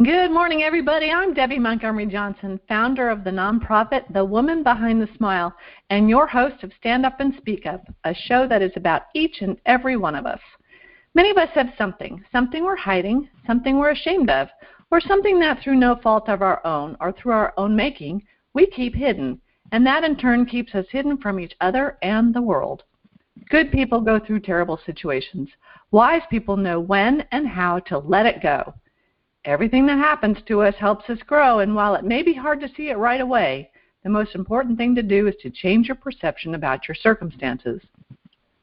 Good morning, everybody. I'm Debby Montgomery Johnson, founder of the nonprofit The Woman Behind the Smile, and your host of Stand Up and Speak Up, a show that is about each and every one of us. Many of us have something we're hiding, something we're ashamed of, or something that through no fault of our own or through our own making, we keep hidden, and that in turn keeps us hidden from each other and the world. Good people go through terrible situations. Wise people know when and how to let it go. Everything that happens to us helps us grow, and while it may be hard to see it right away, the most important thing to do is to change your perception about your circumstances.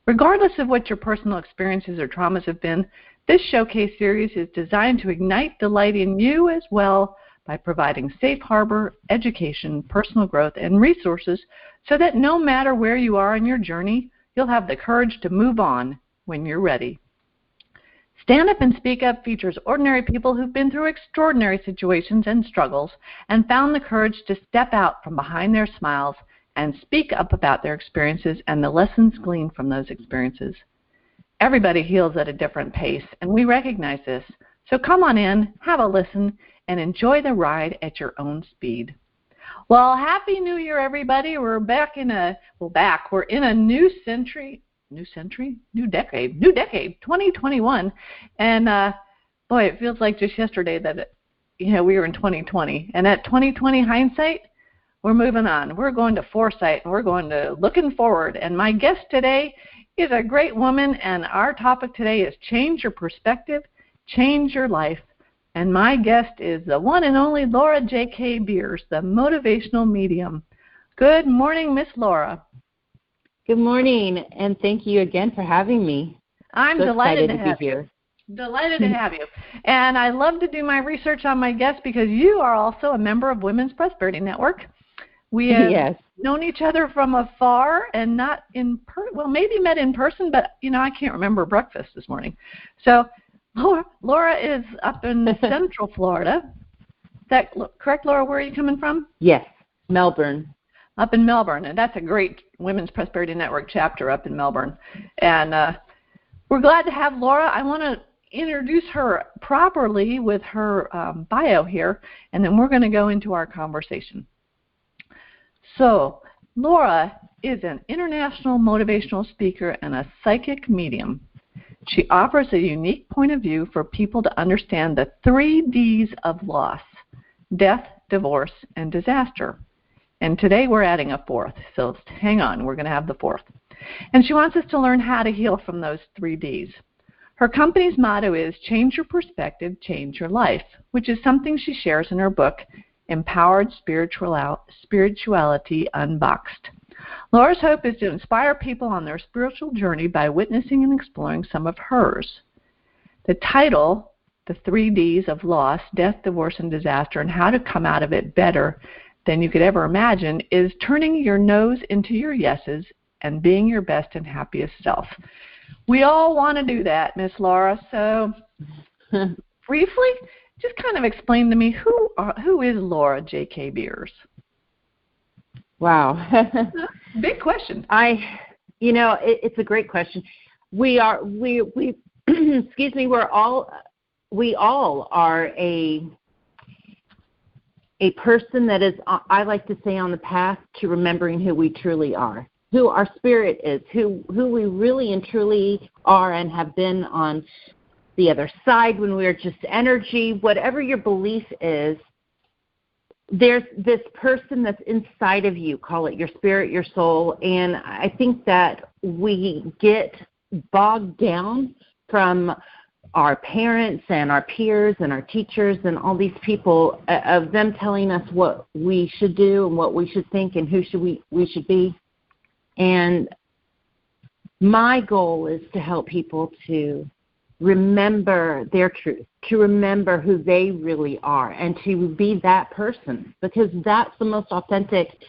Regardless of what your personal experiences or traumas have been, this showcase series is designed to ignite delight in you as well by providing safe harbor, education, personal growth, and resources so that no matter where you are in your journey, you'll have the courage to move on when you're ready. Stand Up and Speak Up features ordinary people who've been through extraordinary situations and struggles and found the courage to step out from behind their smiles and speak up about their experiences and the lessons gleaned from those experiences. Everybody heals at a different pace, and we recognize this. So come on in, have a listen, and enjoy the ride at your own speed. Well, Happy New Year, everybody. We're in a new decade, 2021, and boy, it feels like just yesterday that we were in 2020, and at 2020 hindsight, we're moving on. We're going to foresight, and we're going to looking forward, and my guest today is a great woman, and our topic today is change your perspective, change your life, and my guest is the one and only Laura J.K. Beers, the Motivational Medium. Good morning, Miss Laura. Good morning, and thank you again for having me. I'm delighted to have you. Delighted to have you. And I love to do my research on my guests because you are also a member of Women's Prosperity Network. We have known each other from afar and not maybe met in person, but, I can't remember breakfast this morning. So Laura is up in Central Florida. Is that correct, Laura? Where are you coming from? Yes, Melbourne. Up in Melbourne, and that's a great Women's Prosperity Network chapter up in Melbourne. And we're glad to have Laura. I want to introduce her properly with her bio here, and then we're going to go into our conversation. So Laura is an international motivational speaker and a psychic medium. She offers a unique point of view for people to understand the 3 Ds of loss: death, divorce, and disaster. And today we're adding a 4th, so hang on, we're going to have the 4th. And she wants us to learn how to heal from those 3 Ds. Her company's motto is change your perspective, change your life, which is something she shares in her book, Empowered Spirituality Unboxed. Laura's hope is to inspire people on their spiritual journey by witnessing and exploring some of hers. The title, The 3 Ds of Loss, Death, Divorce, and Disaster, and How to Come Out of It Better than you could ever imagine, is turning your no's into your yeses and being your best and happiest self. We all want to do that, Miss Laura. So briefly, just kind of explain to me who is Laura J.K. Beers? Wow. Big question. It's a great question. We excuse me, we all are a person that is, I like to say, on the path to remembering who we truly are, who our spirit is, who we really and truly are and have been on the other side when we are just energy. Whatever your belief is, there's this person that's inside of you, call it your spirit, your soul, and I think that we get bogged down from our parents and our peers and our teachers and all these people of them telling us what we should do and what we should think and who we should be. And my goal is to help people to remember their truth, to remember who they really are, and to be that person, because that's the most authentic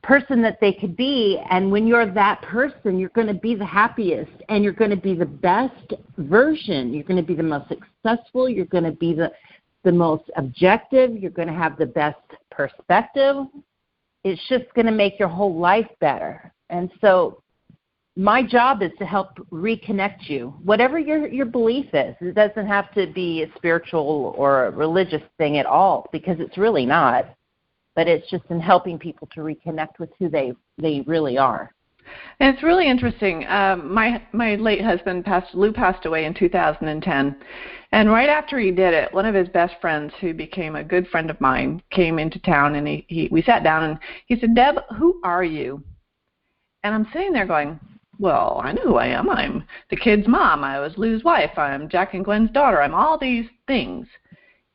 person that they could be. And when you're that person, you're going to be the happiest, and you're going to be the best version. You're going to be the most successful. You're going to be the most objective. You're going to have the best perspective. It's just going to make your whole life better. And so my job is to help reconnect you, whatever your belief is. It doesn't have to be a spiritual or a religious thing at all, because it's really not. But it's just in helping people to reconnect with who they really are. And it's really interesting. My late husband, Lou, passed away in 2010. And right after he did it, one of his best friends, who became a good friend of mine, came into town, and we sat down, and he said, "Deb, who are you?" And I'm sitting there going, well, I know who I am. I'm the kid's mom. I was Lou's wife. I'm Jack and Gwen's daughter. I'm all these things,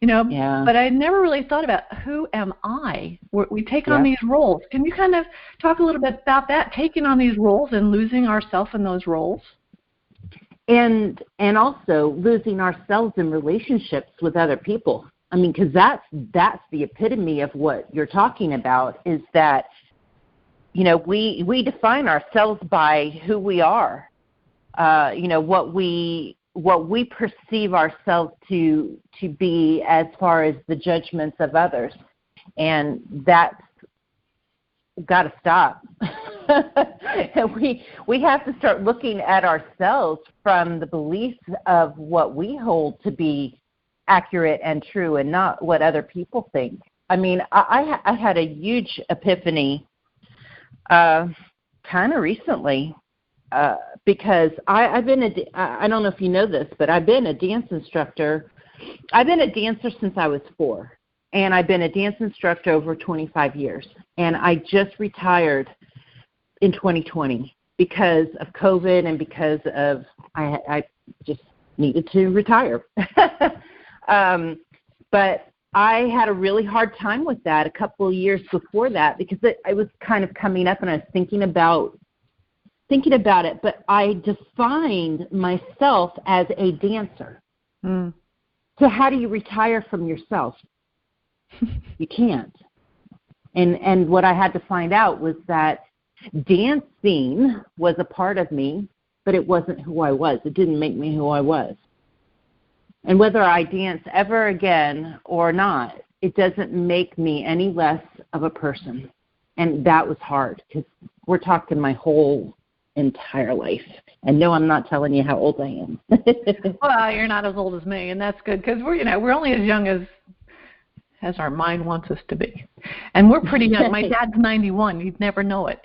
Yeah. But I never really thought about, who am I? We take on these roles. Can you kind of talk a little bit about that, taking on these roles and losing ourselves in those roles? And also losing ourselves in relationships with other people. I mean, because that's the epitome of what you're talking about, is that, we define ourselves by who we are, what we perceive ourselves to be as far as the judgments of others. And that's got to stop. And we have to start looking at ourselves from the beliefs of what we hold to be accurate and true, and not what other people think. I mean, I had a huge epiphany kind of recently, because I don't know if you know this, but I've been a dance instructor. I've been a dancer since I was 4, and I've been a dance instructor over 25 years. And I just retired in 2020 because of COVID, and because of I just needed to retire. But I had a really hard time with that a couple of years before that, because it was kind of coming up, and I was thinking about it. But I defined myself as a dancer. Mm. So how do you retire from yourself? You can't. And what I had to find out was that dancing was a part of me, but it wasn't who I was. It didn't make me who I was. And whether I dance ever again or not, it doesn't make me any less of a person. And that was hard, because we're talking my whole entire life. And no, I'm not telling you how old I am. Well, you're not as old as me, and that's good, because we're only as young as our mind wants us to be. And we're pretty young. My dad's 91. You'd never know it,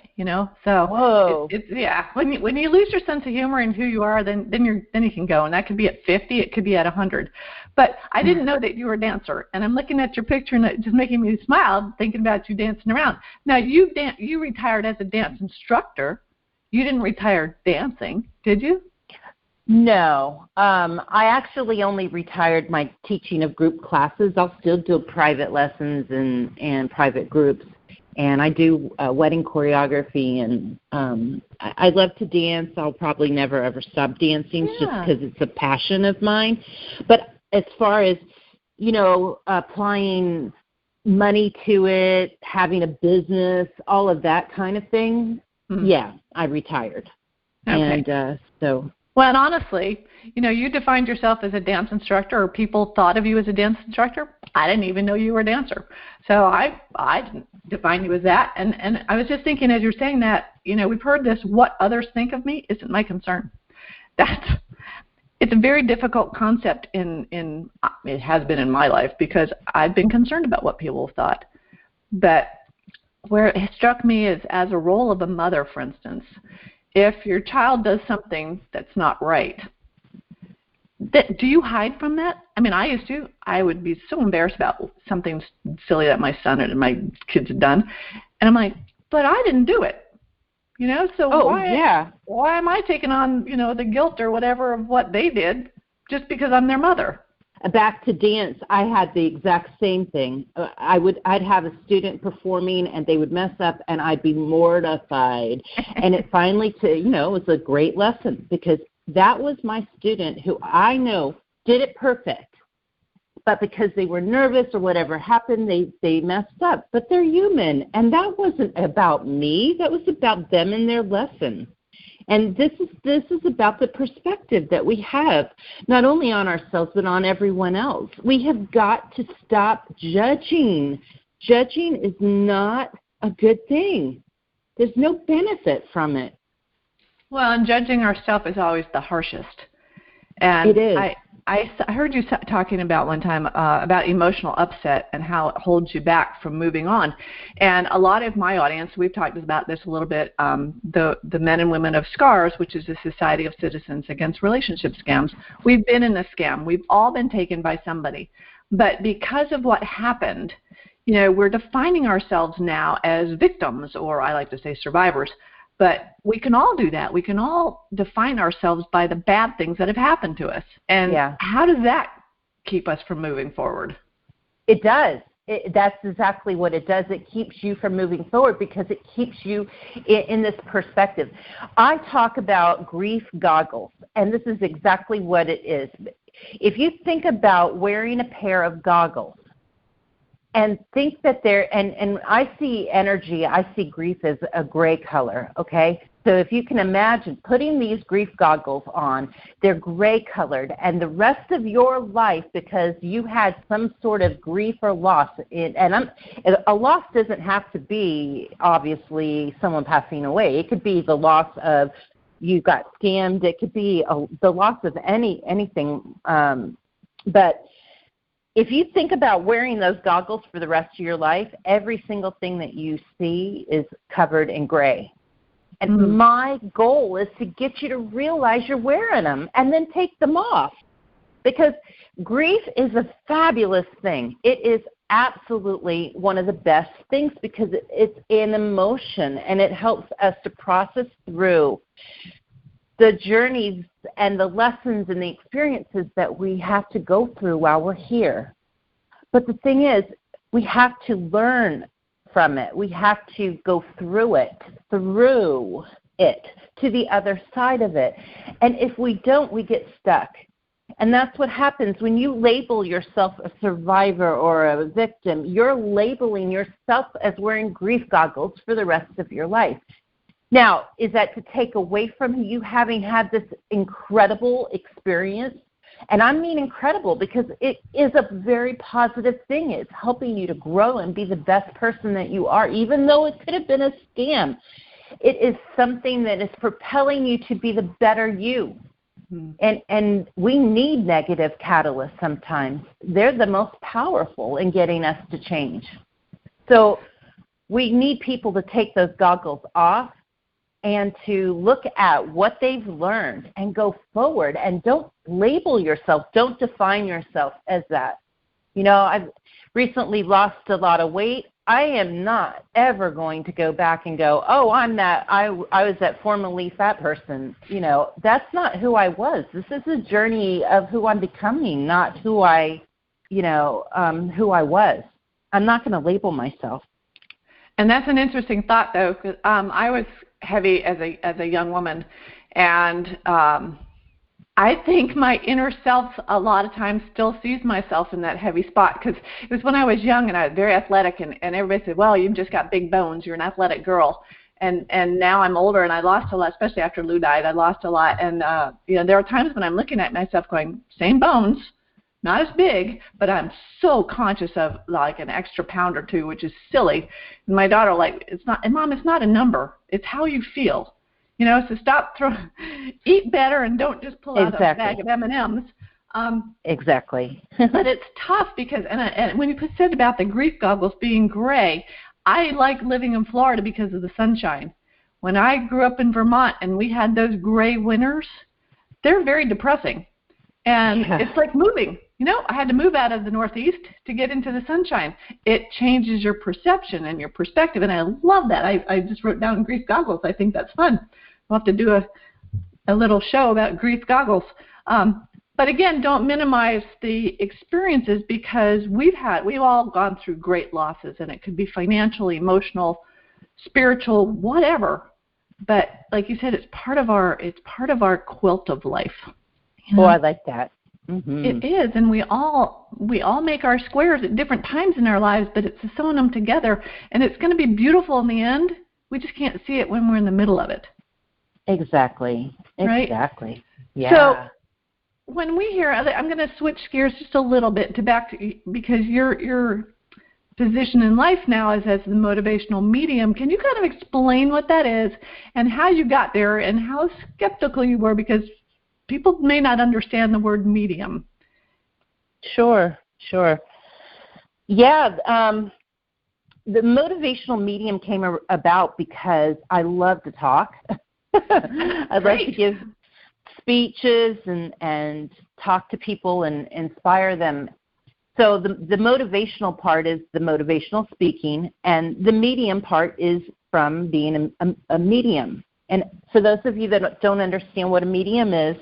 So Whoa. It's when you lose your sense of humor and who you are, then you can go. And that could be at 50. It could be at 100. But I didn't know that you were a dancer. And I'm looking at your picture, and it's just making me smile thinking about you dancing around. Now, you retired as a dance instructor. You didn't retire dancing, did you? No. I actually only retired my teaching of group classes. I'll still do private lessons and private groups. And I do wedding choreography, and I love to dance. I'll probably never, ever stop dancing, just because it's a passion of mine. But as far as, applying money to it, having a business, all of that kind of thing, yeah, I retired. Okay. And so... Well, and honestly, you defined yourself as a dance instructor, or people thought of you as a dance instructor. I didn't even know you were a dancer. So I didn't define you as that. And I was just thinking, as you're saying that, we've heard this, what others think of me isn't my concern. It's a very difficult concept it has been in my life, because I've been concerned about what people have thought. But where it struck me is as a role of a mother, for instance. If your child does something that's not right, do you hide from that? I mean, I used to. I would be so embarrassed about something silly that my son and my kids had done. And I'm like, but I didn't do it. So why am I taking on, the guilt or whatever of what they did just because I'm their mother? Back to dance, I had the exact same thing. I'd have a student performing, and they would mess up, and I'd be mortified. And it finally, it was a great lesson, because that was my student who I know did it perfect. But because they were nervous or whatever happened, they messed up. But they're human, and that wasn't about me. That was about them and their lesson. And this is about the perspective that we have, not only on ourselves, but on everyone else. We have got to stop judging. Judging is not a good thing. There's no benefit from it. Well, and judging ourselves is always the harshest. And It is. I heard you talking about one time about emotional upset and how it holds you back from moving on. And a lot of my audience, we've talked about this a little bit, the Men and Women of Scars, which is a society of citizens against relationship scams. We've been in a scam. We've all been taken by somebody. But because of what happened, we're defining ourselves now as victims, or I like to say survivors. But we can all do that. We can all define ourselves by the bad things that have happened to us. And how does that keep us from moving forward? It does. That's exactly what it does. It keeps you from moving forward because it keeps you in this perspective. I talk about grief goggles, and this is exactly what it is. If you think about wearing a pair of goggles, and think that and I see energy, I see grief as a gray color, okay? So if you can imagine putting these grief goggles on, they're gray colored, and the rest of your life, because you had some sort of grief or loss, a loss doesn't have to be, obviously, someone passing away. It could be the loss of you got scammed. It could be the loss of anything, but if you think about wearing those goggles for the rest of your life, every single thing that you see is covered in gray. And my goal is to get you to realize you're wearing them and then take them off. Because grief is a fabulous thing. It is absolutely one of the best things because it's an emotion and it helps us to process through the journeys and the lessons and the experiences that we have to go through while we're here. But the thing is, we have to learn from it. We have to go through it to the other side of it. And if we don't, we get stuck. And that's what happens when you label yourself a survivor or a victim. You're labeling yourself as wearing grief goggles for the rest of your life. Now, is that to take away from you having had this incredible experience? And I mean incredible because it is a very positive thing. It's helping you to grow and be the best person that you are, even though it could have been a scam. It is something that is propelling you to be the better you. And we need negative catalysts sometimes. They're the most powerful in getting us to change. So we need people to take those goggles off and to look at what they've learned and go forward, and don't label yourself, don't define yourself as that. I've recently lost a lot of weight. I am not ever going to go back and go, oh, I'm that, I was that formerly fat person. That's not who I was. This is a journey of who I'm becoming, not who I was. I'm not going to label myself. And that's an interesting thought, though, because I was heavy as a young woman, and I think my inner self a lot of times still sees myself in that heavy spot, because it was when I was young and I was very athletic, and everybody said, well, you've just got big bones, you're an athletic girl. And now I'm older and I lost a lot, especially after Lou died. I lost a lot, and there are times when I'm looking at myself going, same bones, not as big, but I'm so conscious of like an extra pound or two, which is silly. And my daughter, it's not, and Mom, it's not a number. It's how you feel. So eat better and don't just pull out a bag of M&Ms. Exactly. But it's tough because, and when you said about the grief goggles being gray, I like living in Florida because of the sunshine. When I grew up in Vermont and we had those gray winters, they're very depressing. And it's like moving. I had to move out of the Northeast to get into the sunshine. It changes your perception and your perspective, and I love that. I just wrote down grief goggles. I think that's fun. We'll have to do a little show about grief goggles. But again, don't minimize the experiences, because we've all gone through great losses, and it could be financial, emotional, spiritual, whatever. But like you said, it's part of our quilt of life. Oh, I like that. Mm-hmm. It is, and we all make our squares at different times in our lives, but it's sewing them together, and it's going to be beautiful in the end. We just can't see it when we're in the middle of it. Exactly. Right? Exactly. Yeah. So when we hear, I'm going to switch gears just a little bit because you're position in life now is as the motivational medium. Can you kind of explain what that is and how you got there and how skeptical you were, because people may not understand the word medium? Sure. Yeah, the motivational medium came about because I love to talk. I love to give speeches and talk to people and inspire them. So the motivational part is the motivational speaking, and the medium part is from being a medium. And for those of you that don't understand what a medium is,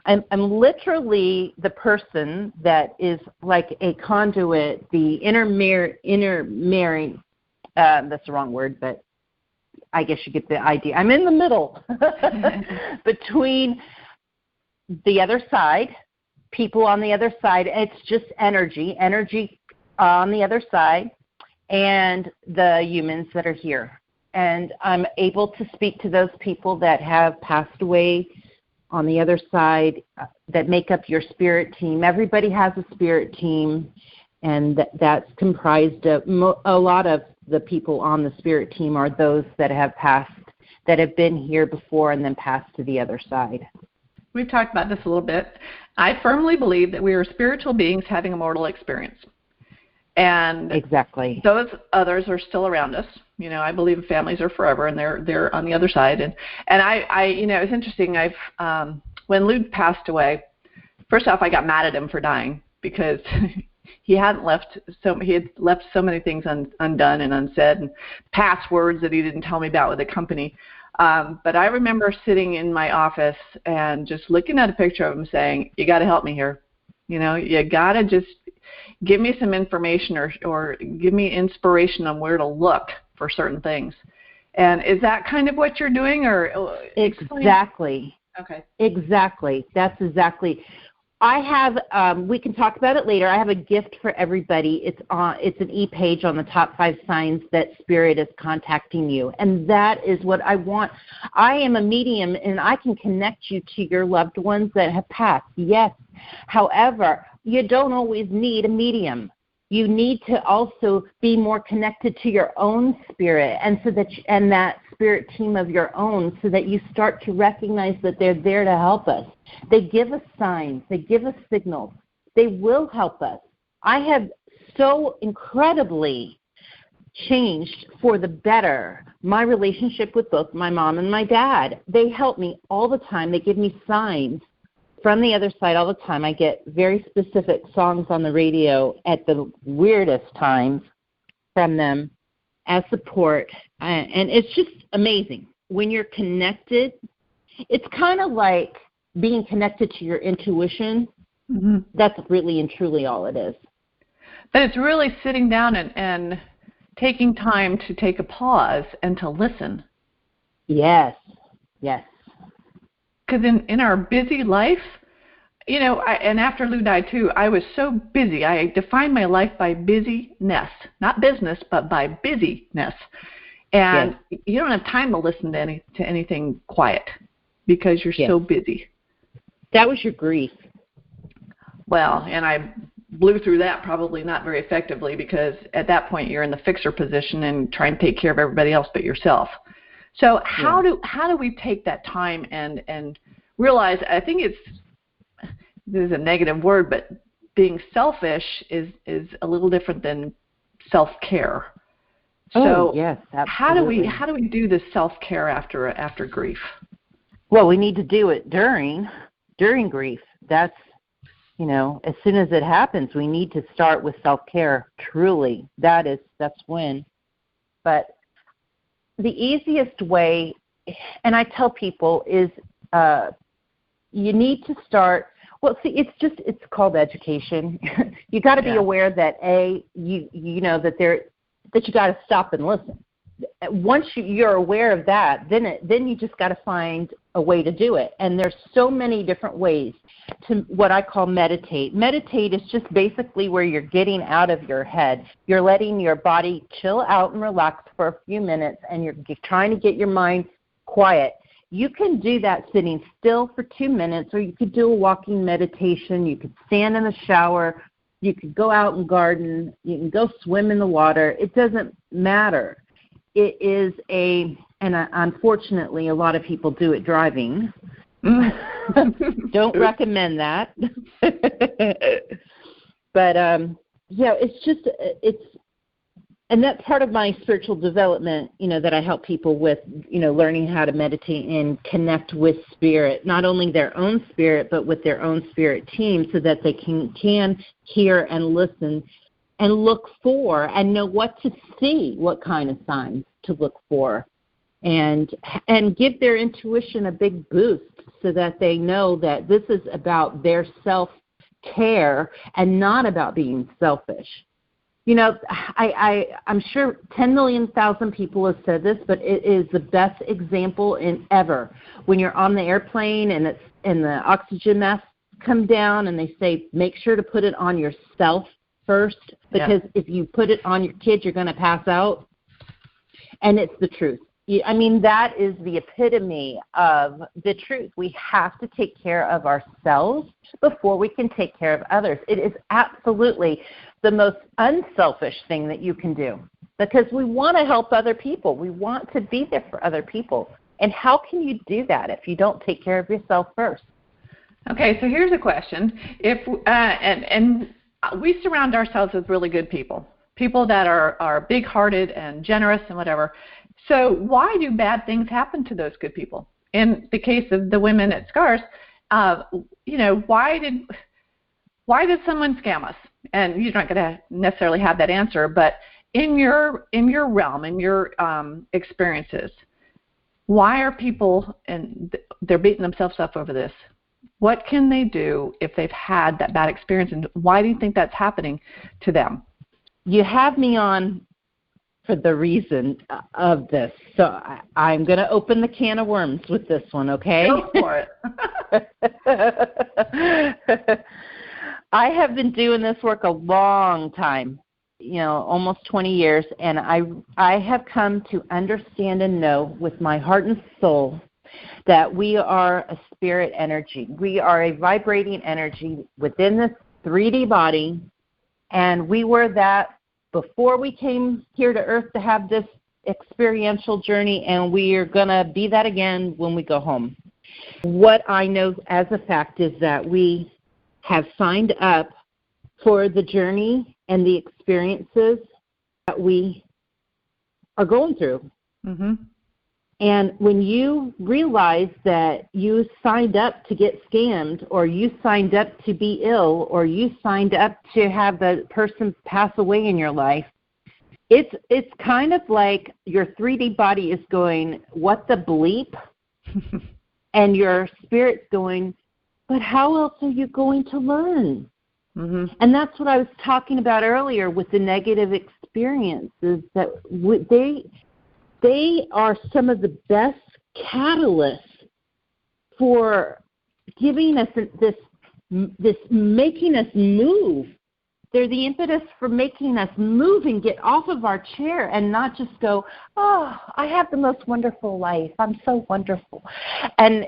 I'm literally the person that is like a conduit, the intermarrying, that's the wrong word, but I guess you get the idea. I'm in the middle between the other side, people on the other side. It's just energy on the other side, and the humans that are here. And I'm able to speak to those people that have passed away on the other side that make up your spirit team. Everybody has a spirit team, and that's comprised of a lot of the people on the spirit team are those that have passed, that have been here before and then passed to the other side. We've talked about this a little bit. I firmly believe that we are spiritual beings having a mortal experience. And exactly, those others are still around us. You know, I believe families are forever, and they're on the other side. And I you know, it's interesting. When Lou passed away, first off, I got mad at him for dying because he had left so many things undone and unsaid, and passwords that he didn't tell me about with the company. But I remember sitting in my office and just looking at a picture of him saying, "You got to help me here. You know, you got to just give me some information or give me inspiration on where to look for certain things." And is that kind of what you're doing, or exactly? Okay. Exactly. That's exactly. I have. We can talk about it later. I have a gift for everybody. It's an e-page on the top 5 signs that Spirit is contacting you, and that is what I want. I am a medium, and I can connect you to your loved ones that have passed. Yes. However, you don't always need a medium. You need to also be more connected to your own spirit, and so that and that spirit team of your own, so that you start to recognize that they're there to help us. They give us signs. They give us signals. They will help us. I have so incredibly changed for the better my relationship with both my mom and my dad. They help me all the time. They give me signs from the other side all the time. I get very specific songs on the radio at the weirdest times from them as support, and it's just amazing. When you're connected, it's kind of like being connected to your intuition. Mm-hmm. That's really and truly all it is. But it's really sitting down and taking time to take a pause and to listen. Yes. Because in our busy life, you know, and after Lou died too, I was so busy. I defined my life by busyness, not business, but by busyness. And you don't have time to listen to anything quiet because you're so busy. That was your grief. Well, and I blew through that probably not very effectively, because at that point you're in the fixer position and trying to take care of everybody else but yourself. So how do we take that time and realize, I think this is a negative word, but being selfish is a little different than self-care. So yes, how do we do this self-care after grief? Well, we need to do it during grief. That's, you know, as soon as it happens, we need to start with self-care. Truly, that's when. But the easiest way, and I tell people, is you need to start. Well, see, it's called education. You got to be aware that you know that you got to stop and listen. Once you're aware of that, then you just got to find a way to do it. And there's so many different ways to what I call meditate. Meditate is just basically where you're getting out of your head. You're letting your body chill out and relax for a few minutes, and you're trying to get your mind quiet. You can do that sitting still for 2 minutes, or you could do a walking meditation. You could stand in the shower. You could go out and garden. You can go swim in the water. It doesn't matter. It is unfortunately, a lot of people do it driving. Don't recommend that. But, and that's part of my spiritual development, that I help people with, learning how to meditate and connect with spirit, not only their own spirit, but with their own spirit team, so that they can hear and listen and look for and know what to see, what kind of signs to look for, and give their intuition a big boost so that they know that this is about their self-care and not about being selfish. I'm sure 10 million thousand people have said this, but it is the best example ever. When you're on the airplane and the oxygen masks come down and they say, make sure to put it on yourself first, because if you put it on your kid, you're going to pass out. And it's the truth. That is the epitome of the truth. We have to take care of ourselves before we can take care of others. It is absolutely the most unselfish thing that you can do, because we want to help other people. We want to be there for other people. And how can you do that if you don't take care of yourself first? Okay, so here's a question. And we surround ourselves with really good people that are big-hearted and generous and whatever. So why do bad things happen to those good people? In the case of the women at Scars, why did someone scam us? And you're not going to necessarily have that answer, but in your realm, in your experiences, why are people, and they're beating themselves up over this? What can they do if they've had that bad experience, and why do you think that's happening to them? You have me on for the reason of this. So I'm going to open the can of worms with this one, okay? Go for it. I have been doing this work a long time, almost 20 years, and I have come to understand and know with my heart and soul that we are a spirit energy. We are a vibrating energy within this 3D body, and we were that before we came here to Earth to have this experiential journey, and we are going to be that again when we go home. What I know as a fact is that we have signed up for the journey and the experiences that we are going through. Mm-hmm. And when you realize that you signed up to get scammed, or you signed up to be ill, or you signed up to have the person pass away in your life, it's kind of like your 3D body is going, what the bleep? And your spirit's going, but how else are you going to learn? Mm-hmm. And that's what I was talking about earlier with the negative experiences, that they are some of the best catalysts for giving us this making us move. They're the impetus for making us move and get off of our chair and not just go, oh, I have the most wonderful life. I'm so wonderful. And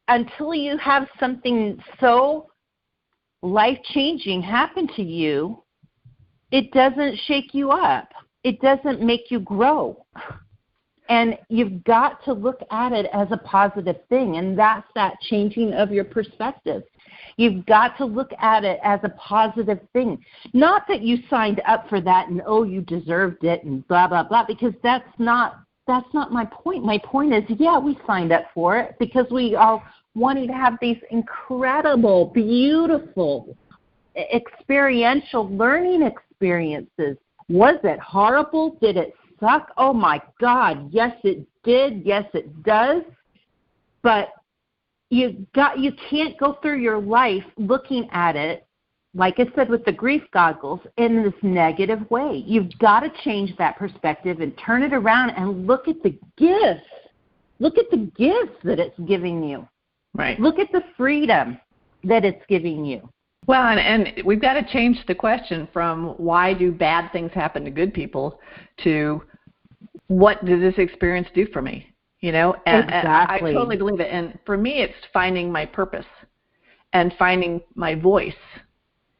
until you have something so life-changing happen to you, it doesn't shake you up. It doesn't make you grow. And you've got to look at it as a positive thing, and that's that changing of your perspective. You've got to look at it as a positive thing. Not that you signed up for that and, oh, you deserved it and blah, blah, blah, because that's not my point. My point is, yeah, we signed up for it because we all wanted to have these incredible, beautiful, experiential learning experiences. Was it horrible? Did it suck? Oh, my God, yes, it did. Yes, it does. But you can't go through your life looking at it, like I said, with the grief goggles in this negative way. You've got to change that perspective and turn it around and look at the gifts. Look at the gifts that it's giving you. Right. Look at the freedom that it's giving you. Well, and we've got to change the question from why do bad things happen to good people to what does this experience do for me? And exactly. I totally believe it. And for me, it's finding my purpose and finding my voice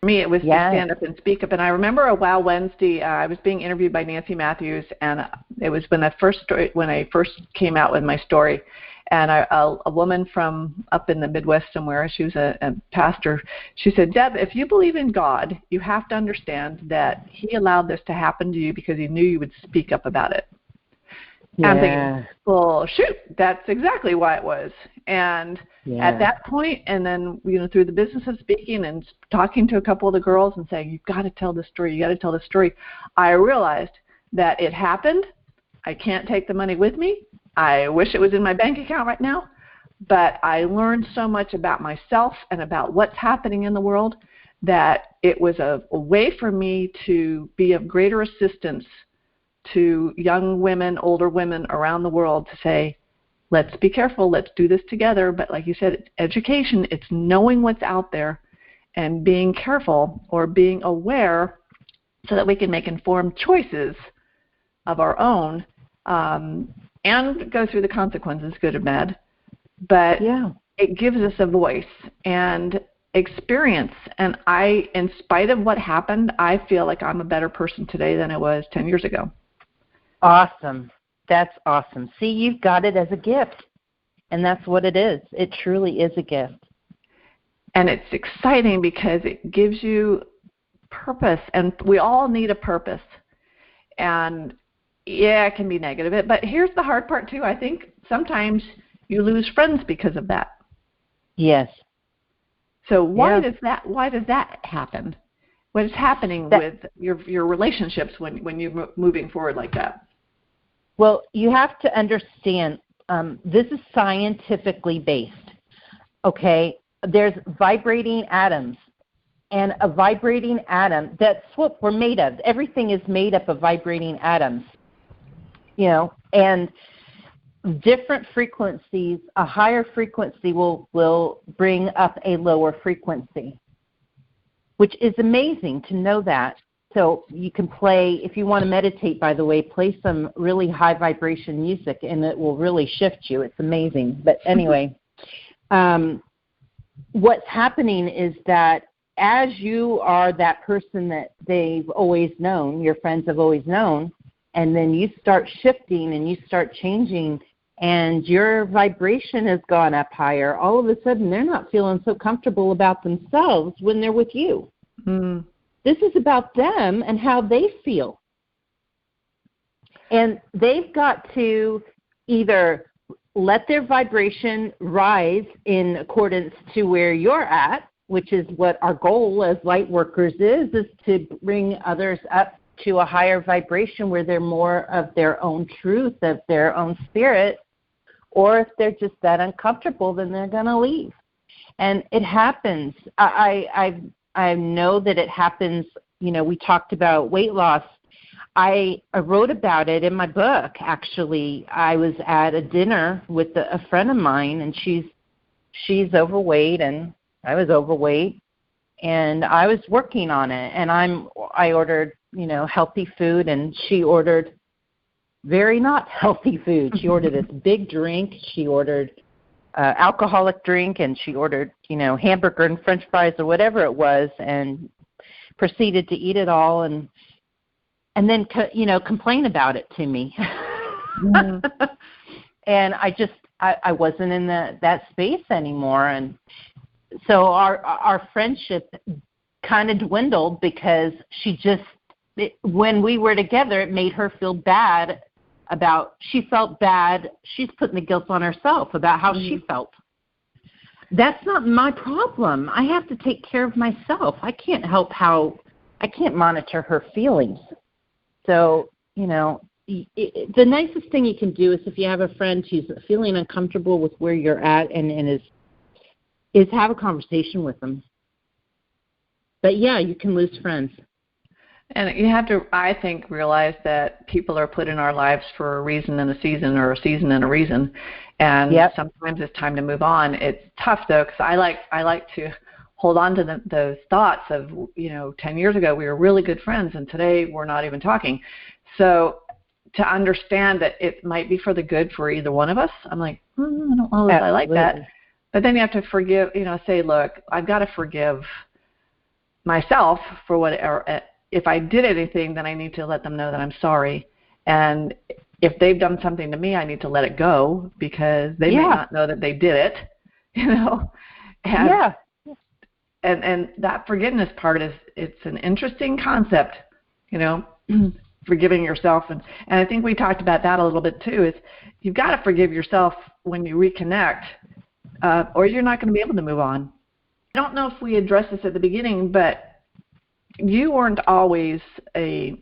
me, it was to stand up and speak up. And I remember a Wow Wednesday, I was being interviewed by Nancy Matthews, and it was when I first came out with my story. And a woman from up in the Midwest somewhere, she was a pastor, she said, Deb, if you believe in God, you have to understand that he allowed this to happen to you because he knew you would speak up about it. Yeah. I'm thinking, well, shoot, that's exactly why it was. And at that point, and then, through the business of speaking and talking to a couple of the girls and saying, you've got to tell this story, you got to tell this story, I realized that it happened. I can't take the money with me. I wish it was in my bank account right now, but I learned so much about myself and about what's happening in the world that it was a way for me to be of greater assistance to young women, older women around the world to say, let's be careful, let's do this together. But like you said, education, it's knowing what's out there and being careful or being aware so that we can make informed choices of our own and go through the consequences, good or bad. But it gives us a voice and experience. And in spite of what happened, I feel like I'm a better person today than I was 10 years ago. Awesome. That's awesome. See, you've got it as a gift, and that's what it is. It truly is a gift. And it's exciting because it gives you purpose, and we all need a purpose. And, it can be negative, but here's the hard part, too. I think sometimes you lose friends because of that. Yes. So why does that happen? What is happening with your relationships when you're moving forward like that? Well, you have to understand, this is scientifically based, okay? There's vibrating atoms, and a vibrating atom, that's what we're made of. Everything is made up of vibrating atoms, and different frequencies, a higher frequency will bring up a lower frequency, which is amazing to know that. So you can play, if you want to meditate, by the way, play some really high vibration music, and it will really shift you. It's amazing. But anyway, what's happening is that as you are that person that they've always known, your friends have always known, and then you start shifting and you start changing, and your vibration has gone up higher, all of a sudden they're not feeling so comfortable about themselves when they're with you. Mm. This is about them and how they feel. And they've got to either let their vibration rise in accordance to where you're at, which is what our goal as light workers is to bring others up to a higher vibration where they're more of their own truth, of their own spirit, or if they're just that uncomfortable, then they're going to leave. And it happens. I know that it happens. We talked about weight loss. I wrote about it in my book, actually. I was at a dinner with a friend of mine, and she's overweight, and I was overweight, and I was working on it. And I ordered, healthy food, and she ordered very not healthy food. She ordered this big drink. She ordered alcoholic drink, and she ordered, hamburger and French fries or whatever it was, and proceeded to eat it all, and then complain about it to me. Mm-hmm. And I wasn't in that space anymore, and so our friendship kind of dwindled because when we were together, it made her feel bad she felt bad. She's putting the guilt on herself about how she felt. That's not my problem. I have to take care of myself. I can't monitor her feelings. So, the nicest thing you can do is if you have a friend who's feeling uncomfortable with where you're at and is have a conversation with them. But yeah, you can lose friends. And you have to, I think, realize that people are put in our lives for a reason and a season, or a season and a reason. And sometimes it's time to move on. It's tough, though, because I like to hold on to those thoughts of, 10 years ago we were really good friends, and today we're not even talking. So to understand that it might be for the good for either one of us, I'm like, I don't know if I like that. But then you have to forgive, say, look, I've got to forgive myself for whatever. If I did anything, then I need to let them know that I'm sorry. And if they've done something to me, I need to let it go because they may not know that they did it, And, and that forgiveness part it's an interesting concept, forgiving yourself. And I think we talked about that a little bit too, is you've got to forgive yourself when you reconnect, or you're not going to be able to move on. I don't know if we addressed this at the beginning, but you weren't always a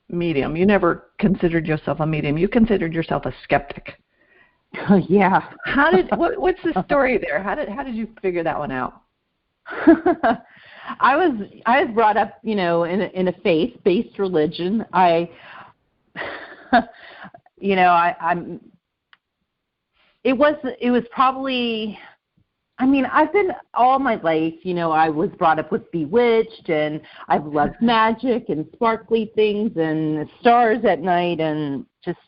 medium. You never considered yourself a medium. You considered yourself a skeptic. Yeah. What's the story there? How did you figure that one out? I was brought up, in a faith-based religion. It was probably, I've been all my life, I was brought up with Bewitched, and I've loved magic and sparkly things and stars at night, and just,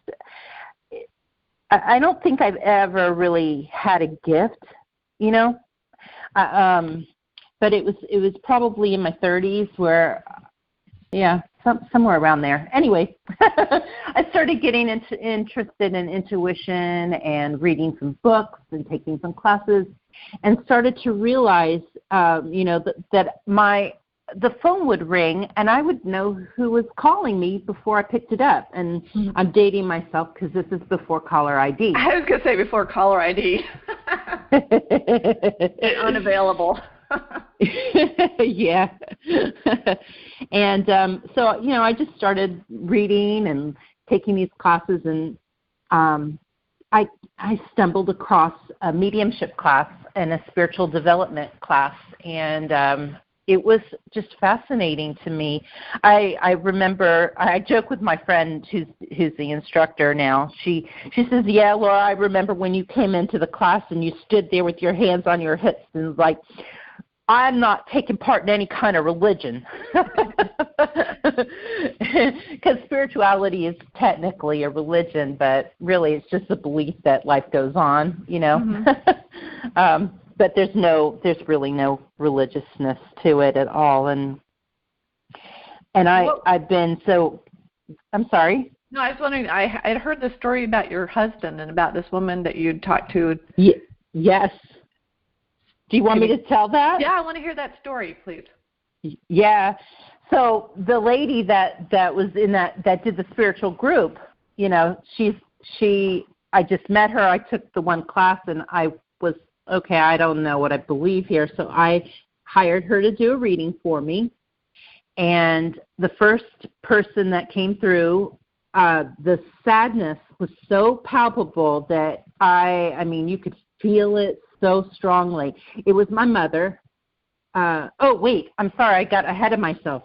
I don't think I've ever really had a gift, but it was probably in my 30s where, somewhere around there. Anyway, I started getting interested in intuition and reading some books and taking some classes, and started to realize, that the phone would ring and I would know who was calling me before I picked it up. And I'm dating myself because this is before caller ID. I was going to say before caller ID. And unavailable. Yeah. And so, I just started reading and taking these classes, and I stumbled across a mediumship class and a spiritual development class, and it was just fascinating to me. I remember, I joke with my friend who's the instructor now. She says, yeah, Laura, I remember when you came into the class and you stood there with your hands on your hips and like, I'm not taking part in any kind of religion. Because spirituality is technically a religion, but really it's just a belief that life goes on, Mm-hmm. But there's really no religiousness to it at all. And I've been so, I'm sorry? No, I was wondering, I had heard the story about your husband and about this woman that you'd talked to. Yes. Do you want me to tell that? Yeah, I want to hear that story, please. Yeah. So the lady that was in that did the spiritual group, I just met her. I took the one class, and I was, okay, I don't know what I believe here. So I hired her to do a reading for me. And the first person that came through, the sadness was so palpable that you could feel it so strongly. It was my mother. Wait, I'm sorry. I got ahead of myself.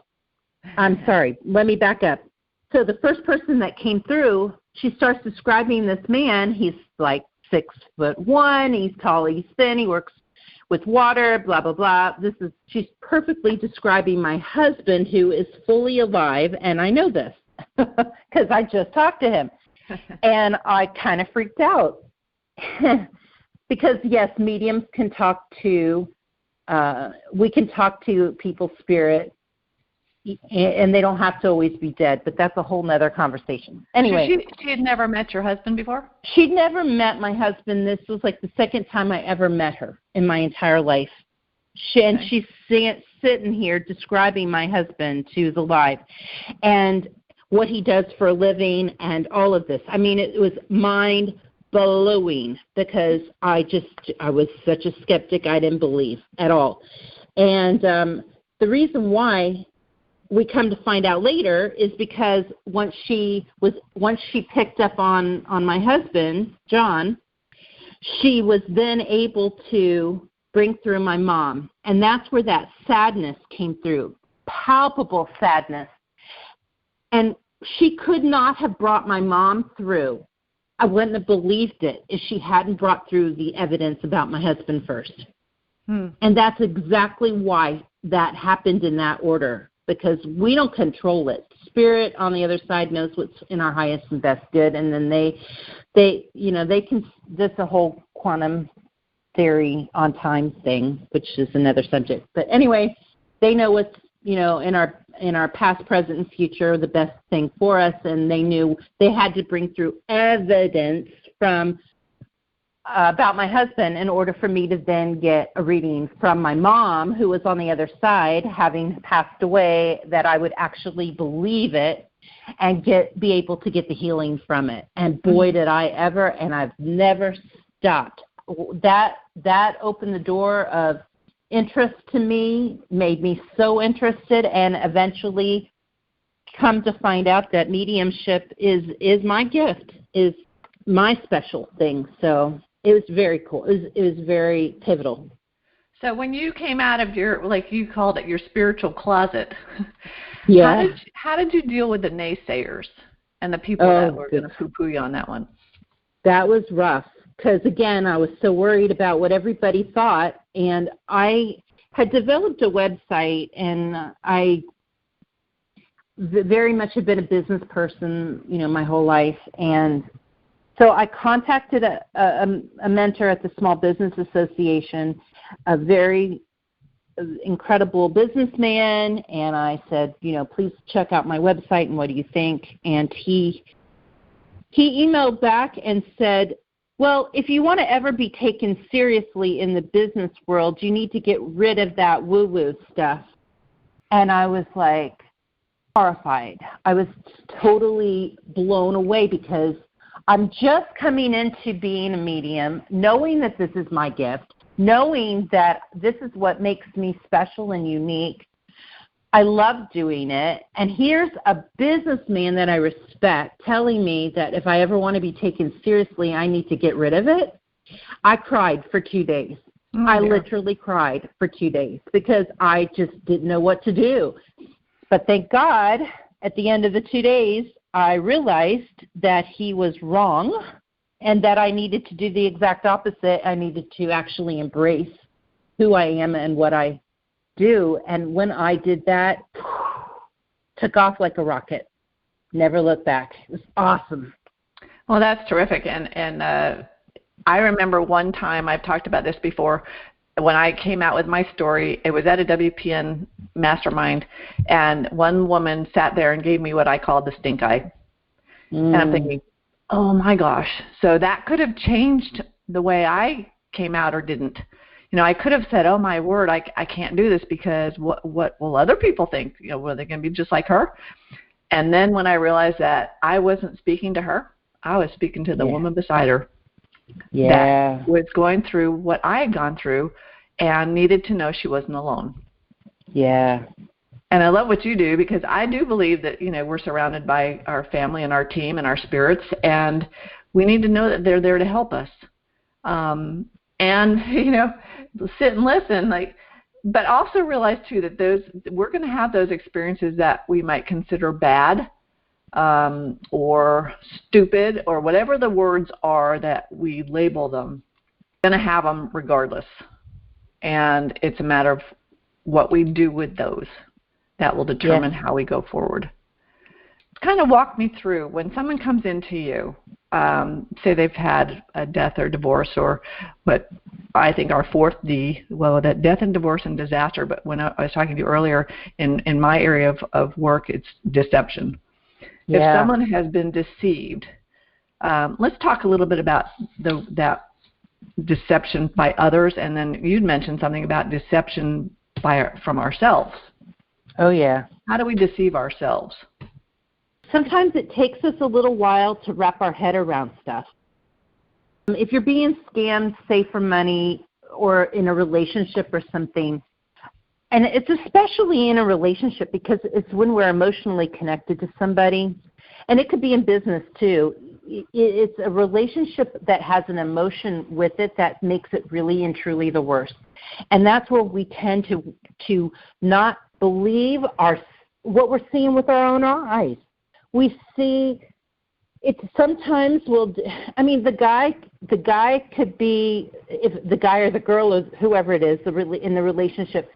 I'm sorry. Let me back up. So the first person that came through, she starts describing this man. He's like 6'1". He's tall. He's thin. He works with water, blah, blah, blah. She's perfectly describing my husband, who is fully alive, and I know this because I just talked to him. And I kind of freaked out. Because, yes, mediums can talk to, we can talk to people's spirit, and they don't have to always be dead, but that's a whole nother conversation. Anyway. She had never met your husband before? She'd never met my husband. This was like the second time I ever met her in my entire life. And she's sitting here describing my husband who's alive and what he does for a living and all of this. It was mind-blowing because I was such a skeptic. I didn't believe at all. And the reason why we come to find out later is because once she picked up on my husband, John, she was then able to bring through my mom. And that's where that sadness came through, palpable sadness. And she could not have brought my mom through. I wouldn't have believed it if she hadn't brought through the evidence about my husband first. And that's exactly why that happened in that order, because we don't control it. Spirit on the other side knows what's in our highest and best good, and then they can, that's a whole quantum theory on time thing, which is another subject. But anyway, they know what's in our past, present, and future, the best thing for us, and they knew they had to bring through evidence from about my husband in order for me to then get a reading from my mom, who was on the other side, having passed away, that I would actually believe it and be able to get the healing from it. And boy, did I ever, and I've never stopped. That opened the door of interest to me, made me so interested, and eventually come to find out that mediumship is my gift, is my special thing. So it was very cool. It was very pivotal. So when you came out of your, like you called it, your spiritual closet, yeah, how did you deal with the naysayers and the people that were going to poo-poo you on that one? That was rough because, again, I was so worried about what everybody thought, and I had developed a website, and I very much have been a business person, my whole life, and so I contacted a mentor at the Small Business Association, a very incredible businessman, and I said, please check out my website, and what do you think? And he emailed back and said, well, if you want to ever be taken seriously in the business world, you need to get rid of that woo-woo stuff. And I was like horrified. I was totally blown away because I'm just coming into being a medium, knowing that this is my gift, knowing that this is what makes me special and unique. I love doing it. And here's a businessman that I respect telling me that if I ever want to be taken seriously, I need to get rid of it. I cried for 2 days. I literally cried for 2 days because I just didn't know what to do. But thank God, at the end of the 2 days, I realized that he was wrong and that I needed to do the exact opposite. I needed to actually embrace who I am and what I do. And when I did that, took off like a rocket. Never looked back. It was awesome. Well, that's terrific. And I remember one time, I've talked about this before, when I came out with my story, it was at a WPN mastermind, and one woman sat there and gave me what I called the stink eye. And I'm thinking, oh my gosh, so that could have changed the way I came out or didn't. I could have said, oh my word, I can't do this because what will other people think? Were they going to be just like her? And then when I realized that I wasn't speaking to her, I was speaking to the woman beside her. Yeah. That was going through what I had gone through and needed to know she wasn't alone. Yeah. And I love what you do because I do believe that, we're surrounded by our family and our team and our spirits, and we need to know that they're there to help us. And, sit and listen, but also realize too that we're going to have those experiences that we might consider bad, or stupid, or whatever the words are that we label them. We're going to have them regardless. And it's a matter of what we do with those that will determine how we go forward. Kind of walk me through when someone comes into you, say they've had a death or divorce, or what I think our fourth D, that death and divorce and disaster, but when I was talking to you earlier, in my area of work, it's deception. Yeah. If someone has been deceived, let's talk a little bit about that deception by others, and then you'd mentioned something about deception from ourselves. Oh, yeah. How do we deceive ourselves? Sometimes it takes us a little while to wrap our head around stuff. If you're being scammed, say for money or in a relationship or something, and it's especially in a relationship because it's when we're emotionally connected to somebody, and it could be in business too. It's a relationship that has an emotion with it that makes it really and truly the worst. And that's where we tend to not believe what we're seeing with our own eyes. We see it sometimes the guy could be, if the guy or the girl or whoever it is in the relationship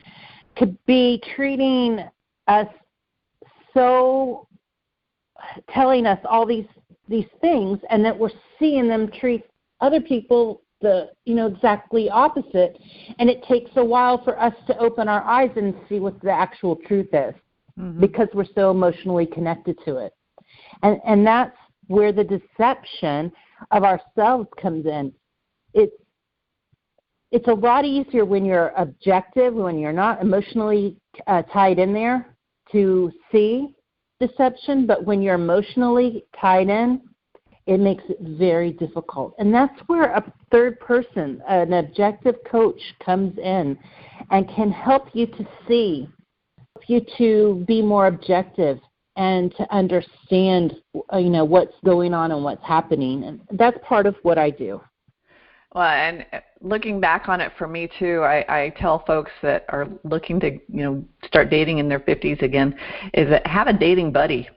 could be treating us telling us all these things, and that we're seeing them treat other people the exactly opposite, and it takes a while for us to open our eyes and see what the actual truth is, because we're so emotionally connected to it. And that's where the deception of ourselves comes in. It's a lot easier when you're objective, when you're not emotionally tied in there, to see deception, but when you're emotionally tied in, it makes it very difficult. And that's where a third person, an objective coach, comes in and can help you to see, help you to be more objective and to understand, what's going on and what's happening. And that's part of what I do. Well, and looking back on it for me too, I tell folks that are looking to, start dating in their 50s again, is that have a dating buddy.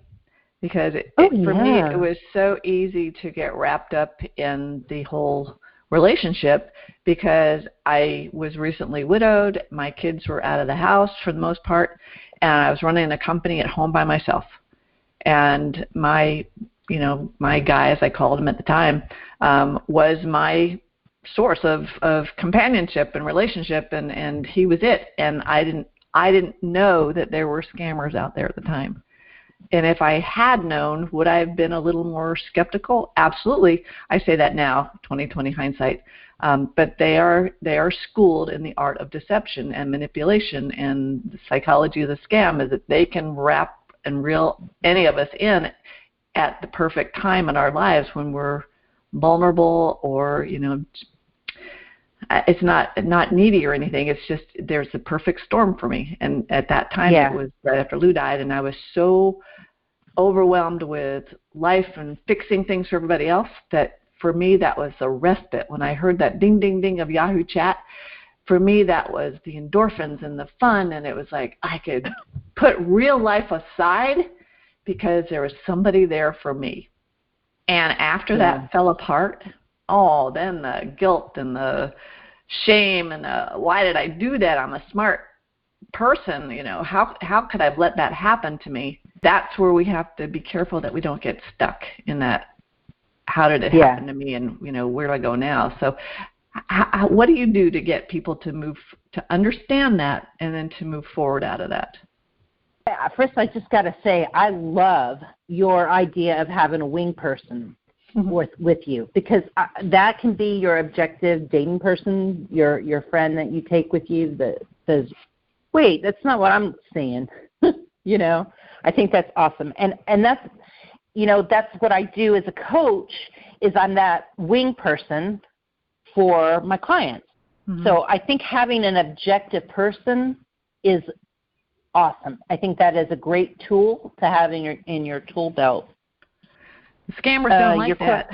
Because for me, it was so easy to get wrapped up in the whole relationship because I was recently widowed. My kids were out of the house for the most part, and I was running a company at home by myself. And my guy, as I called him at the time, was my source of companionship and relationship, and he was it. And I didn't know that there were scammers out there at the time. And if I had known, would I have been a little more skeptical? Absolutely. I say that now, 20/20 hindsight. But they are schooled in the art of deception and manipulation, and the psychology of the scam is that they can wrap and reel any of us in at the perfect time in our lives when we're vulnerable or, it's not needy or anything. It's just there's the perfect storm for me. And at that time, It was right after Lou died, and I was so overwhelmed with life and fixing things for everybody else that for me that was a respite. When I heard that ding, ding, ding of Yahoo Chat, for me that was the endorphins and the fun, and it was like I could put real life aside because there was somebody there for me. And after that fell apart, then the guilt and the shame and why did I do that? I'm a smart person, how could I have let that happen to me? That's where we have to be careful that we don't get stuck in that, how did it happen to me, and where do I go now? So what do you do to get people to understand that and then to move forward out of that? First, I just got to say, I love your idea of having a wing person with you, because that can be your objective dating person, your friend that you take with you that says, wait, that's not what I'm saying. I think that's awesome. And that's, that's what I do as a coach, is I'm that wing person for my clients. So I think having an objective person is awesome. I think that is a great tool to have in your tool belt. Scammers don't like that.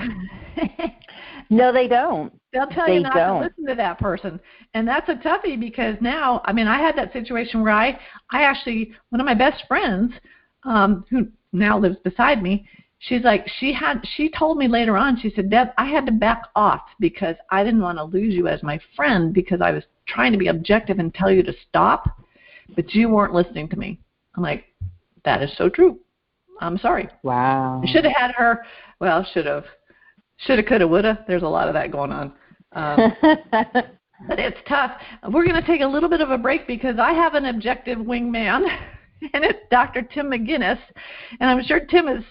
No, they don't. They'll tell you not to listen to that person. And that's a toughie because now, I had that situation where I actually, one of my best friends, who now lives beside me, she's like, she told me later on, she said, Deb, I had to back off because I didn't want to lose you as my friend because I was trying to be objective and tell you to stop, but you weren't listening to me. I'm like, that is so true. I'm sorry. Wow. I should have had her. Well, should have. Shoulda, coulda, woulda. There's a lot of that going on. But it's tough. We're going to take a little bit of a break because I have an objective wingman, and it's Dr. Tim McGuinness. And I'm sure Tim is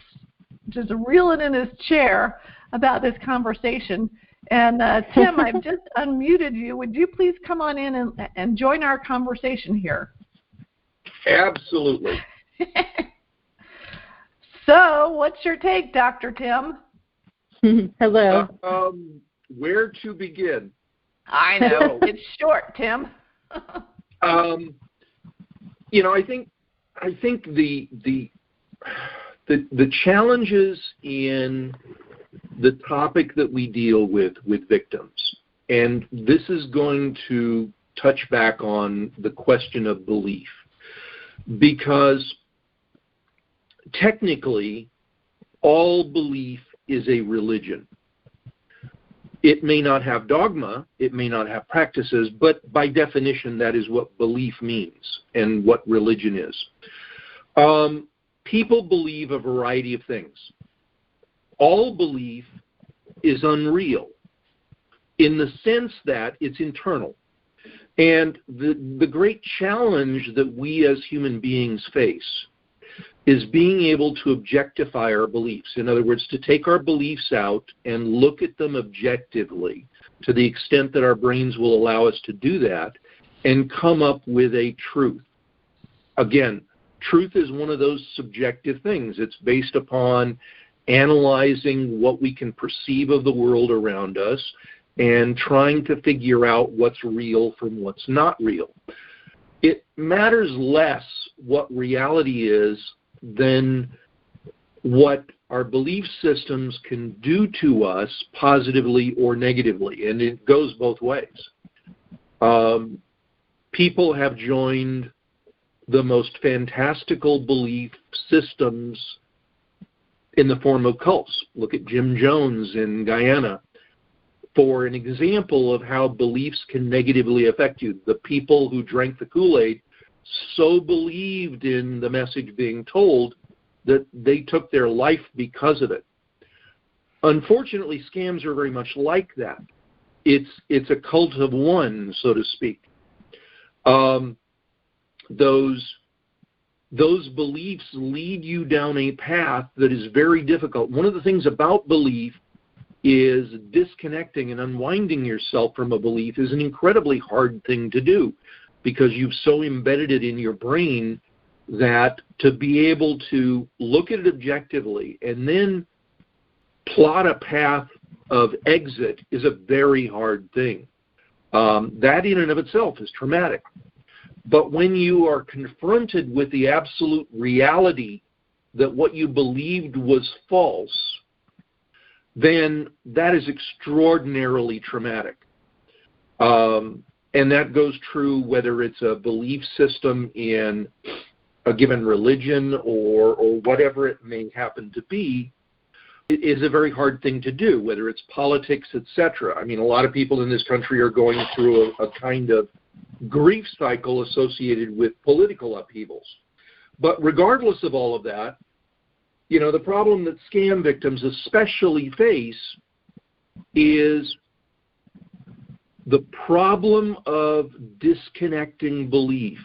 just reeling in his chair about this conversation. And Tim, I've just unmuted you. Would you please come on in and join our conversation here? Absolutely. So, what's your take, Dr. Tim? Hello. Where to begin? I know. It's short, Tim. I think the challenges in the topic that we deal with victims, and this is going to touch back on the question of belief, because technically, all belief is a religion. It may not have dogma, it may not have practices, but by definition, that is what belief means and what religion is. People believe a variety of things. All belief is unreal. in the sense that it's internal. And the great challenge that we as human beings face is being able to objectify our beliefs. In other words, to take our beliefs out and look at them objectively to the extent that our brains will allow us to do that and come up with a truth. Again, truth is one of those subjective things. It's based upon analyzing what we can perceive of the world around us and trying to figure out what's real from what's not real. It matters less what reality is than what our belief systems can do to us positively or negatively, and it goes both ways. People have joined the most fantastical belief systems in the form of cults. Look at Jim Jones in Guyana for an example of how beliefs can negatively affect you. The people who drank the Kool-Aid so believed in the message being told that they took their life because of it. Unfortunately, scams are very much like that. It's a cult of one, so to speak. Those beliefs lead you down a path that is very difficult. One of the things about belief is disconnecting and unwinding yourself from a belief is an incredibly hard thing to do because you've so embedded it in your brain that to be able to look at it objectively and then plot a path of exit is a very hard thing. That in and of itself is traumatic. But when you are confronted with the absolute reality that what you believed was false, then that is extraordinarily traumatic. And that goes true whether it's a belief system in a given religion or whatever it may happen to be. It is a very hard thing to do, whether it's politics, etc. I mean, a lot of people in this country are going through a kind of grief cycle associated with political upheavals. But regardless of all of that, you know, the problem that scam victims especially face is the problem of disconnecting belief,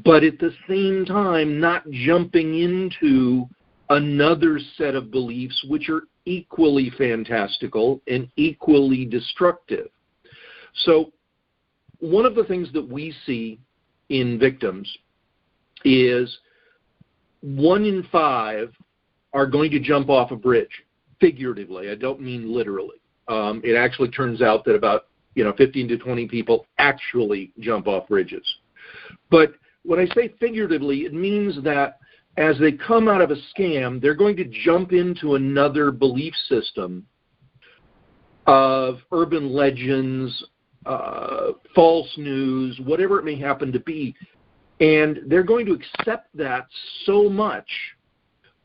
but at the same time not jumping into another set of beliefs which are equally fantastical and equally destructive. So one of the things that we see in victims is 1 in 5 are going to jump off a bridge, figuratively. I don't mean literally. It actually turns out that about 15 to 20 people actually jump off bridges. But when I say figuratively, it means that as they come out of a scam, they're going to jump into another belief system of urban legends, false news, whatever it may happen to be, and they're going to accept that so much.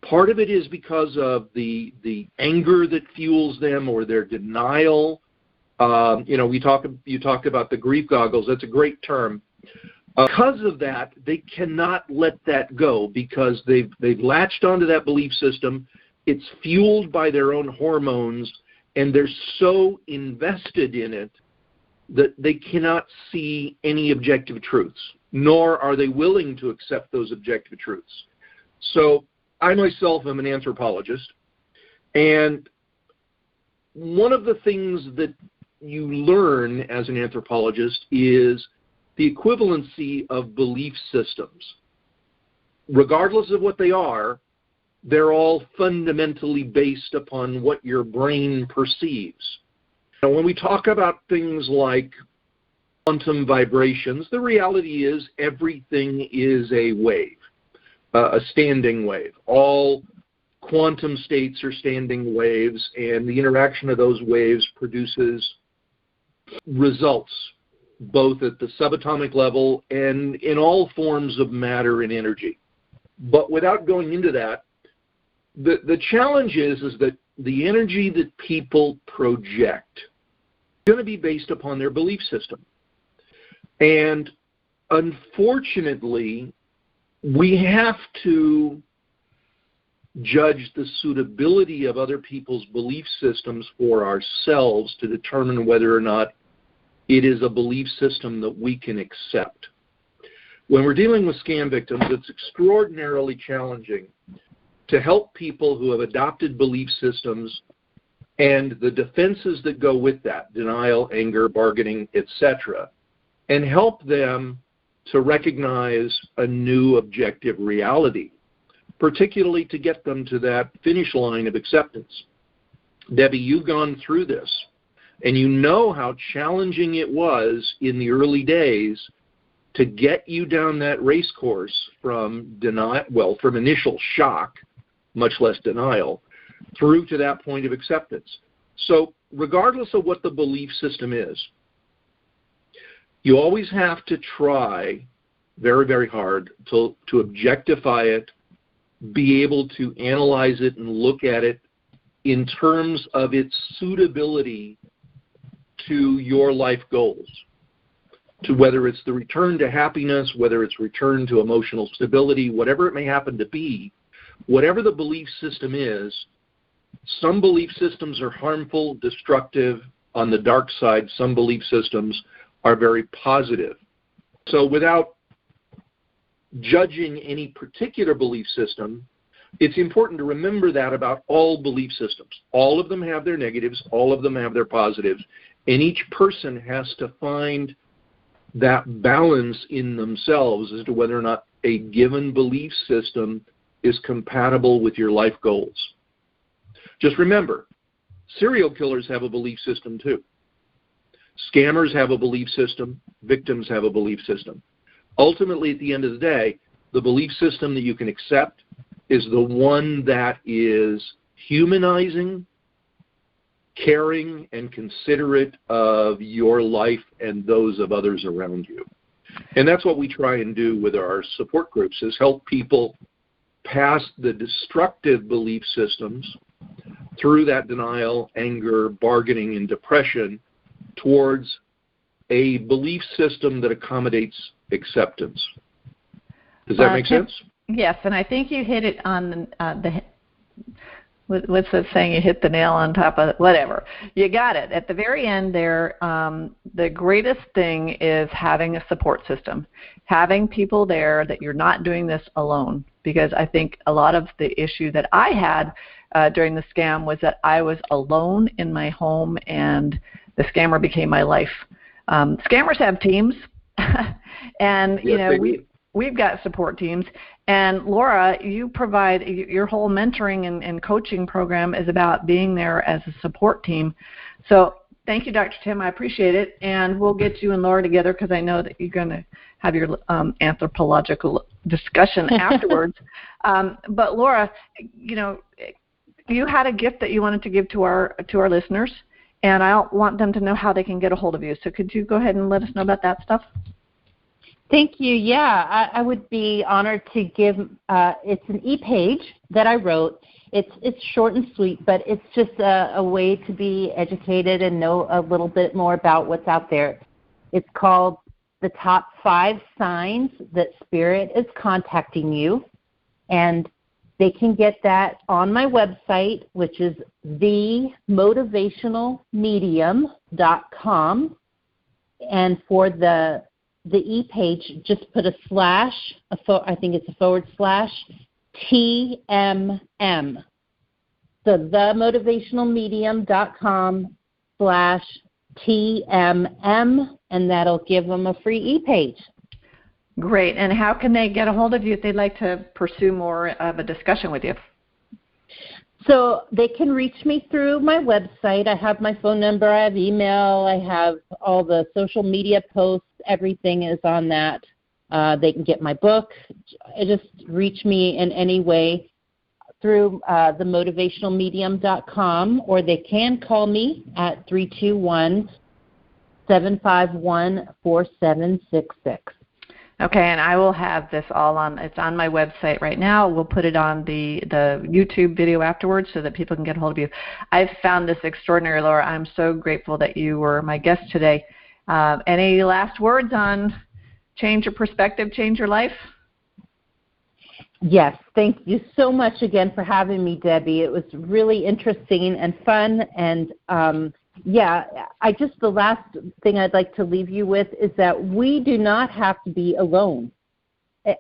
Part of it is because of the anger that fuels them or their denial. You talked about the grief goggles. That's a great term. Because of that, they cannot let that go because they've latched onto that belief system. It's fueled by their own hormones, and they're so invested in it that they cannot see any objective truths, nor are they willing to accept those objective truths. So I myself am an anthropologist, and one of the things that you learn as an anthropologist is the equivalency of belief systems. Regardless of what they are, they're all fundamentally based upon what your brain perceives. Now, when we talk about things like quantum vibrations, the reality is everything is a wave, a standing wave. All quantum states are standing waves, and the interaction of those waves produces results, both at the subatomic level and in all forms of matter and energy. But without going into that, the challenge is that the energy that people project is going to be based upon their belief system. And unfortunately, we have to judge the suitability of other people's belief systems for ourselves to determine whether or not it is a belief system that we can accept. When we're dealing with scam victims, it's extraordinarily challenging to help people who have adopted belief systems and the defenses that go with that, denial, anger, bargaining, etc., and help them to recognize a new objective reality, particularly to get them to that finish line of acceptance. Debbie, you've gone through this, and you know how challenging it was in the early days to get you down that race course from from initial shock, much less denial, through to that point of acceptance. So regardless of what the belief system is, you always have to try very, very hard to objectify it, be able to analyze it and look at it in terms of its suitability to your life goals, to whether it's the return to happiness, whether it's return to emotional stability, whatever it may happen to be. Whatever the belief system is, some belief systems are harmful, destructive. On the dark side, some belief systems are very positive. So without judging any particular belief system, it's important to remember that about all belief systems. All of them have their negatives, all of them have their positives, and each person has to find that balance in themselves as to whether or not a given belief system is compatible with your life goals. Just remember, serial killers have a belief system too. Scammers have a belief system. Victims have a belief system. Ultimately, at the end of the day, the belief system that you can accept is the one that is humanizing, caring, and considerate of your life and those of others around you. And that's what we try and do with our support groups, is help people past the destructive belief systems through that denial, anger, bargaining, and depression towards a belief system that accommodates acceptance. Does that make sense? Yes, and I think you hit it on what's that saying? You hit the nail on top of it. Whatever. You got it. At the very end there, the greatest thing is having a support system, having people there that you're not doing this alone. Because I think a lot of the issue that I had during the scam was that I was alone in my home and the scammer became my life. Scammers have teams, and yes, you know we've got support teams. And Laura, you provide your whole mentoring and coaching program is about being there as a support team. So thank you, Dr. Tim. I appreciate it, and we'll get you and Laura together because I know that you're going to have your anthropological discussion afterwards. But Laura, you had a gift that you wanted to give to our listeners, and I want them to know how they can get a hold of you. So could you go ahead and let us know about that stuff? Thank you. Yeah, I would be honored to give. It's an e-page that I wrote. It's short and sweet, but it's just a way to be educated and know a little bit more about what's out there. It's called The Top 5 Signs That Spirit is Contacting You, and they can get that on my website, which is themotivationalmedium.com, and for the e-page, just put a slash, I think it's a /TMM. So themotivationalmedium.com/TMM, and that'll give them a free e-page. Great. And how can they get a hold of you if they'd like to pursue more of a discussion with you? So they can reach me through my website. I have my phone number, I have email, I have all the social media posts, everything is on that. They can get my book. Just reach me in any way through themotivationalmedium.com, or they can call me at 321-751-4766. Okay, and I will have this all it's on my website right now. We'll put it on the YouTube video afterwards so that people can get a hold of you. I've found this extraordinary, Laura. I'm so grateful that you were my guest today. Any last words on change your perspective, change your life? Yes, thank you so much again for having me, Debbie. It was really interesting and fun. And the last thing I'd like to leave you with is that we do not have to be alone.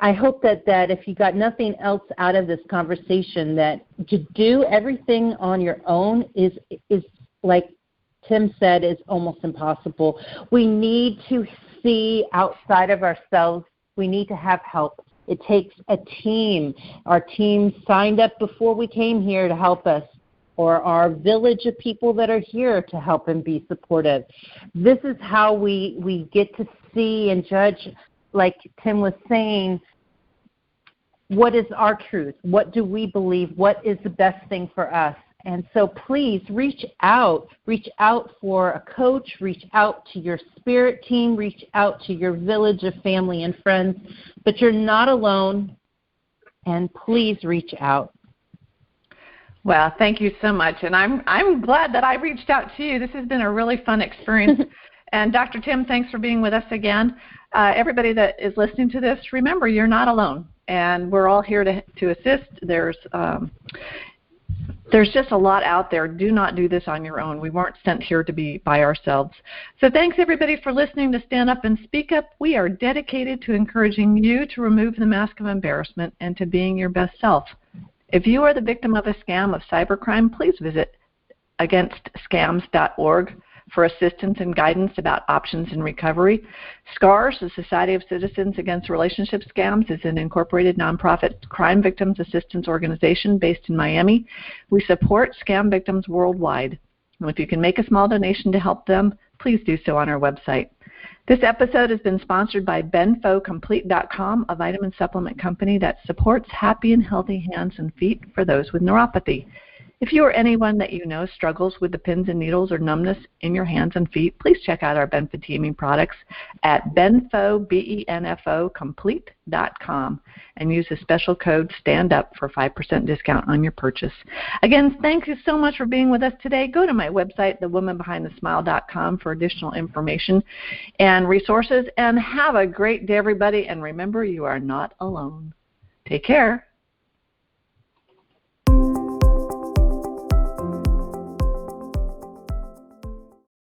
I hope that if you got nothing else out of this conversation, that to do everything on your own is like Tim said, is almost impossible. We need to see outside of ourselves. We need to have help. It takes a team. Our team signed up before we came here to help us, or our village of people that are here to help and be supportive. This is how we get to see and judge, like Tim was saying, what is our truth? What do we believe? What is the best thing for us? And so please reach out for a coach, reach out to your spirit team, reach out to your village of family and friends, but you're not alone, and please reach out. Well, thank you so much, and I'm glad that I reached out to you. This has been a really fun experience. And Dr. Tim, thanks for being with us again. Everybody that is listening to this, remember, you're not alone, and we're all here to assist. There's just a lot out there. Do not do this on your own. We weren't sent here to be by ourselves. So thanks, everybody, for listening to Stand Up and Speak Up. We are dedicated to encouraging you to remove the mask of embarrassment and to being your best self. If you are the victim of a scam of cybercrime, please visit againstscams.org for assistance and guidance about options in recovery. SCARS, the Society of Citizens Against Relationship Scams, is an incorporated nonprofit crime victims assistance organization based in Miami. We support scam victims worldwide. And if you can make a small donation to help them, please do so on our website. This episode has been sponsored by BenfoComplete.com, a vitamin supplement company that supports happy and healthy hands and feet for those with neuropathy. If you or anyone that you know struggles with the pins and needles or numbness in your hands and feet, please check out our benfotiamine products at BenfoComplete.com and use the special code STANDUP for 5% discount on your purchase. Again, thank you so much for being with us today. Go to my website, thewomanbehindthesmile.com, for additional information and resources. And have a great day, everybody. And remember, you are not alone. Take care.